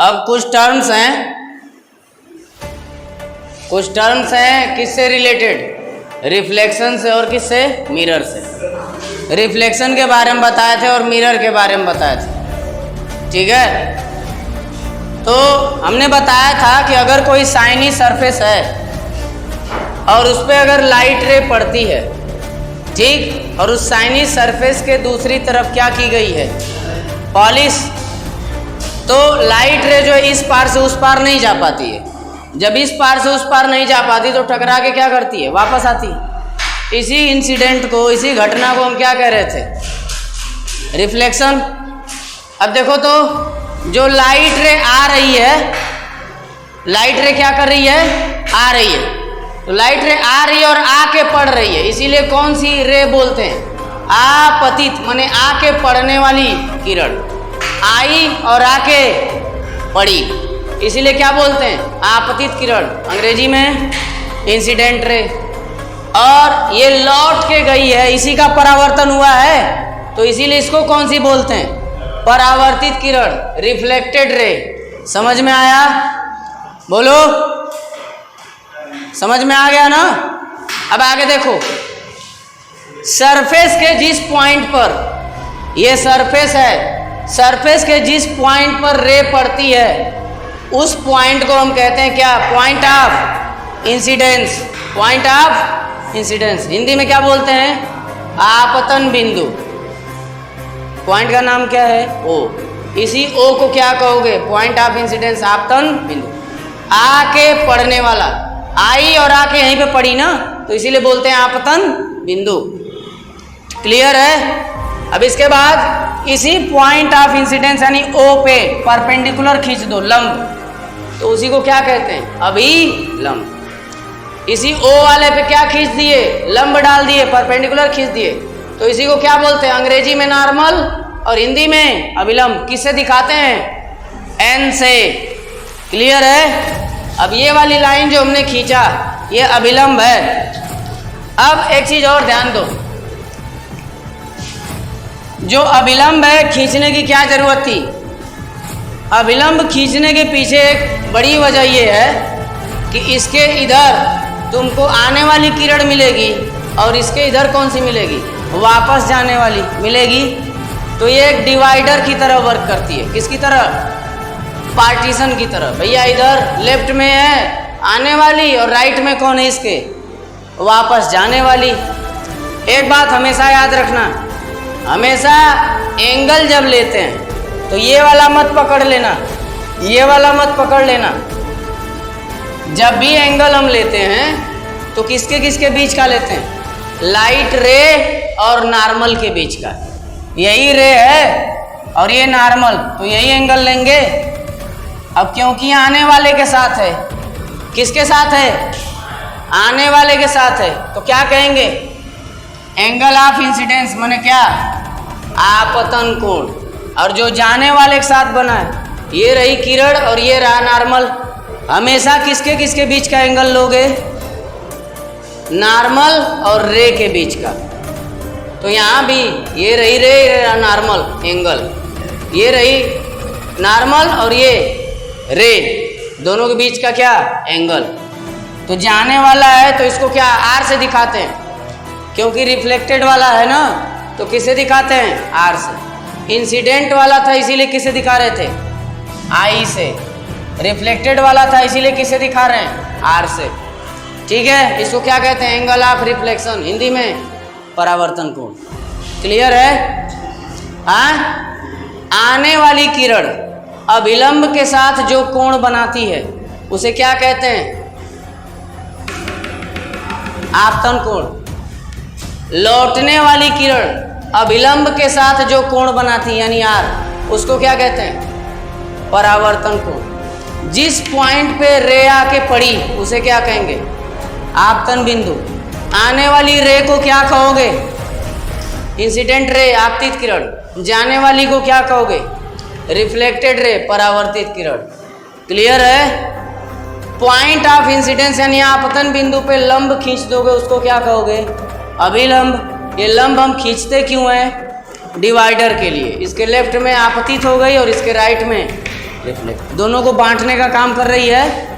अब कुछ टर्म्स हैं किससे रिलेटेड, रिफ्लेक्शन से और किससे, मिरर से। रिफ्लेक्शन के बारे में बताए थे और मिरर के बारे में बताए थे, ठीक है। तो हमने बताया था कि अगर कोई शाइनी सरफेस है और उस पर अगर लाइट रे पड़ती है, ठीक, और उस शाइनी सरफेस के दूसरी तरफ क्या की गई है, पॉलिश, तो लाइट रे जो है इस पार से उस पार नहीं जा पाती है। जब इस पार से उस पार नहीं जा पाती तो टकरा के क्या करती है, वापस आती है। इसी इंसिडेंट को, इसी घटना को हम क्या कह रहे थे, रिफ्लेक्शन। अब देखो तो जो लाइट रे आ रही है, लाइट रे क्या कर रही है, आ रही है, तो लाइट रे आ रही है और आके पड़ रही है, इसीलिए कौन सी रे बोलते हैं, आपतित, माने आके पड़ने वाली किरण। आई और आके पड़ी, इसीलिए क्या बोलते हैं, आपतित किरण, अंग्रेजी में इंसिडेंट रे। और ये लौट के गई है, इसी का परावर्तन हुआ है, तो इसीलिए इसको कौन सी बोलते हैं, परावर्तित किरण, रिफ्लेक्टेड रे। समझ में आया, बोलो, समझ में आ गया ना। अब आगे देखो, सरफेस के जिस पॉइंट पर, ये सरफेस है, सरफेस के जिस पॉइंट पर रे पड़ती है उस पॉइंट को हम कहते हैं क्या, point of incidence. Point of incidence Hindi में क्या बोलते हैं, आपतन बिंदु। पॉइंट का नाम क्या है, ओ। इसी ओ को क्या कहोगे, पॉइंट ऑफ इंसिडेंस, आपतन बिंदु। आके पड़ने वाला, आई और आके यहीं पे पड़ी ना, तो इसीलिए बोलते हैं आपतन बिंदु। क्लियर है। अब इसके बाद इसी पॉइंट ऑफ इंसिडेंस यानी ओ पे परपेंडिकुलर खींच दो, लंब, तो उसी को क्या कहते हैं, अभिलंब। इसी ओ वाले पे क्या खींच दिए, लंब डाल दिए, परपेंडिकुलर खींच दिए, तो इसी को क्या बोलते हैं, अंग्रेजी में नॉर्मल और हिंदी में अभिलंब। किससे दिखाते हैं, एन से। क्लियर है। अब ये वाली लाइन जो हमने खींचा ये अभिलंब है। अब एक चीज और ध्यान दो, जो अभिलंब है खींचने की क्या जरूरत थी, अभिलंब खींचने के पीछे एक बड़ी वजह ये है कि इसके इधर तुमको आने वाली किरण मिलेगी और इसके इधर कौन सी मिलेगी, वापस जाने वाली मिलेगी। तो ये एक डिवाइडर की तरह वर्क करती है। किसकी तरह, पार्टीशन की तरह। भैया इधर लेफ्ट में है आने वाली और राइट में कौन है इसके, वापस जाने वाली। एक बात हमेशा याद रखना, हमेशा एंगल जब लेते हैं तो ये वाला मत पकड़ लेना, ये वाला मत पकड़ लेना। जब भी एंगल हम लेते हैं तो किसके किसके बीच का लेते हैं, लाइट रे और नॉर्मल के बीच का। यही रे है और ये नॉर्मल, तो यही एंगल लेंगे। अब क्योंकि आने वाले के साथ है, किसके साथ है, आने वाले के साथ है, तो क्या कहेंगे, एंगल ऑफ इंसिडेंस, माने क्या, आपतन कोण। और जो जाने वाले के साथ बना है, ये रही किरण और ये रहा नॉर्मल। हमेशा किसके किसके बीच का एंगल लोगे, नॉर्मल और रे के बीच का। तो यहाँ भी ये रही रे, ये रहा नॉर्मल एंगल, ये रही नॉर्मल और ये रे, दोनों के बीच का क्या, एंगल। तो जाने वाला है तो इसको क्या, आर से दिखाते हैं, क्योंकि रिफ्लेक्टेड वाला है ना, तो किसे दिखाते हैं, आर से। इंसिडेंट वाला था इसीलिए किसे दिखा रहे थे, आई से। रिफ्लेक्टेड वाला था इसीलिए किसे दिखा रहे हैं, आर से। ठीक है, इसको क्या कहते हैं, एंगल ऑफ रिफ्लेक्शन, हिंदी में परावर्तन कोण। क्लियर है। हाँ, आने वाली किरण अभिलंब के साथ जो कोण बनाती है उसे क्या कहते हैं, आपतन कोण। लौटने वाली किरण अभिलंब के साथ जो कोण बनाती है यानी आर, उसको क्या कहते हैं, परावर्तन कोण। जिस पॉइंट पे रे आके पड़ी उसे क्या कहेंगे, आपतन बिंदु। आने वाली रे को क्या कहोगे, इंसिडेंट रे, आपतित किरण। जाने वाली को क्या कहोगे, रिफ्लेक्टेड रे, परावर्तित किरण। क्लियर है। पॉइंट ऑफ इंसिडेंस यानी आपतन बिंदु पे लंब खींच दोगे उसको क्या कहोगे, अभिलंब। ये लंब हम खींचते क्यों हैं, डिवाइडर के लिए, इसके लेफ्ट में आपतित हो गई और इसके राइट में रिफ्लेक्ट, दोनों को बांटने का काम कर रही है